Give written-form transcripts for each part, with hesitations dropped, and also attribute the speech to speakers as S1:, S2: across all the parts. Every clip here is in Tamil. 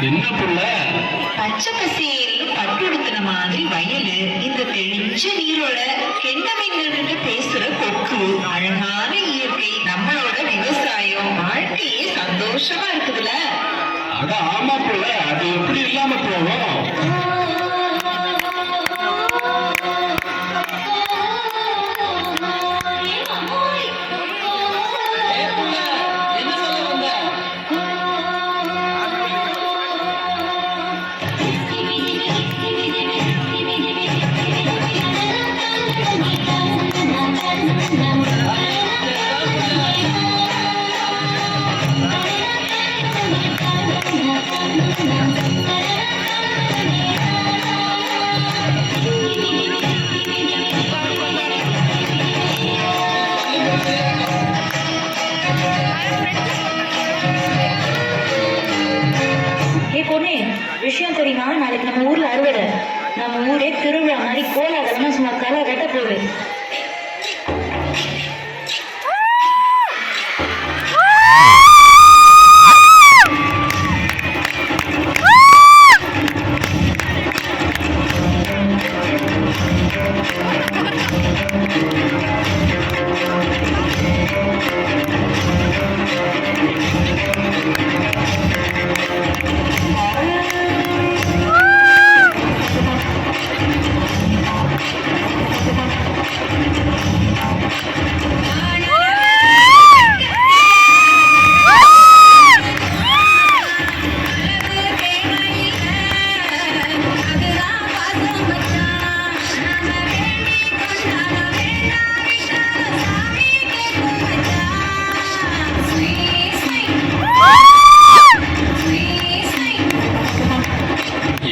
S1: என்ன புள்ள
S2: பச்சை பசேல்னு பட்டுடுத்தின மாதிரி வயலு, இந்த தெளிஞ்ச நீரோட கெண்ட மீன்கள் பேசுற கொக்கு, அழகான இயற்கை, நம்மளோட விவசாயம், வாழ்க்கையே சந்தோஷமா இருக்குதுல்ல.
S1: அட ஆமா புள்ள, அது எப்படி இல்லாம போவோம்?
S3: விஷயம் தெரியுமா? நாளைக்கு நம்ம ஊர்ல அறுவடை. நம்ம ஊரே திருவிழா மாதிரி கோலாகலமா சும்மா களை வெட்ட போகுது.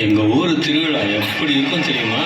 S1: எங்க ஊர் திருவிழா எப்படி இருக்கும் தெரியுமா?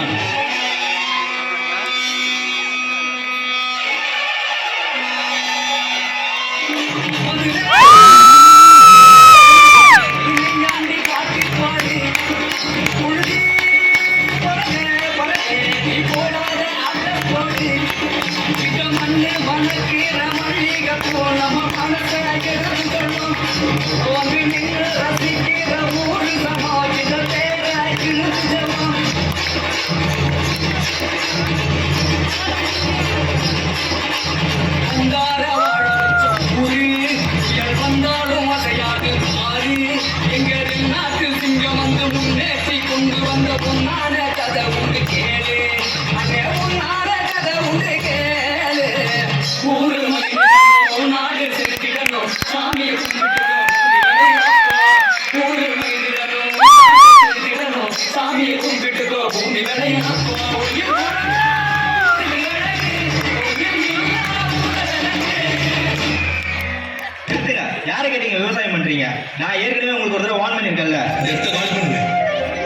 S4: யாரை கேட்டீங்க விவசாயம் பண்றீங்க? நான் ஏற்கனவே உங்களுக்கு ஒரு தடவை வார்ன் பண்ணிருக்கேன்ல.
S5: எடுத்து கால் பண்ணுங்க.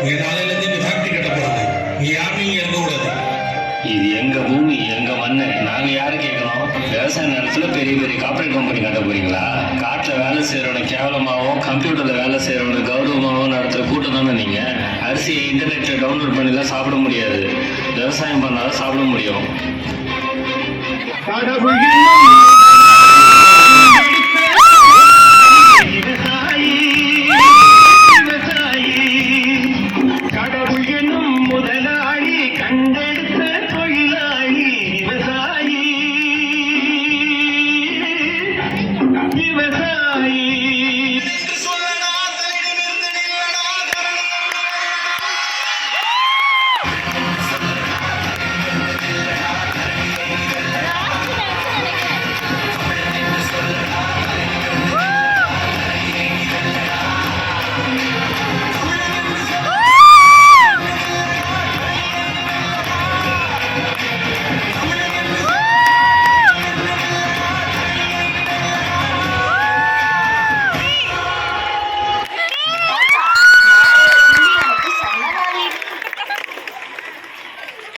S5: உங்க நாளையில இருந்து ஃபேக்டரி கட்ட போறாங்க. நீங்க யாரும் இங்க இருக்க கூடாது.
S1: இது எங்க பூமி, எங்க மண்ணு. நாங்க யாரு கேட்கணும்? விவசாய நிலத்துல பெரிய பெரிய கார்பரேட் கம்பெனி கட்ட போறீங்களா? காட்டுல வேலை செய்யறவன கேவலமாவும், கம்ப்யூட்டர்ல வேலை செய்யறவன கௌரவமாவும் நடத்துற கூட்டம் தானே நீங்க. அரிசியை இன்டர்நெட்ல டவுன்லோட் பண்ணிலாம் சாப்பிட முடியாது. விவசாயம் பண்ணாதான் சாப்பிட முடியும்.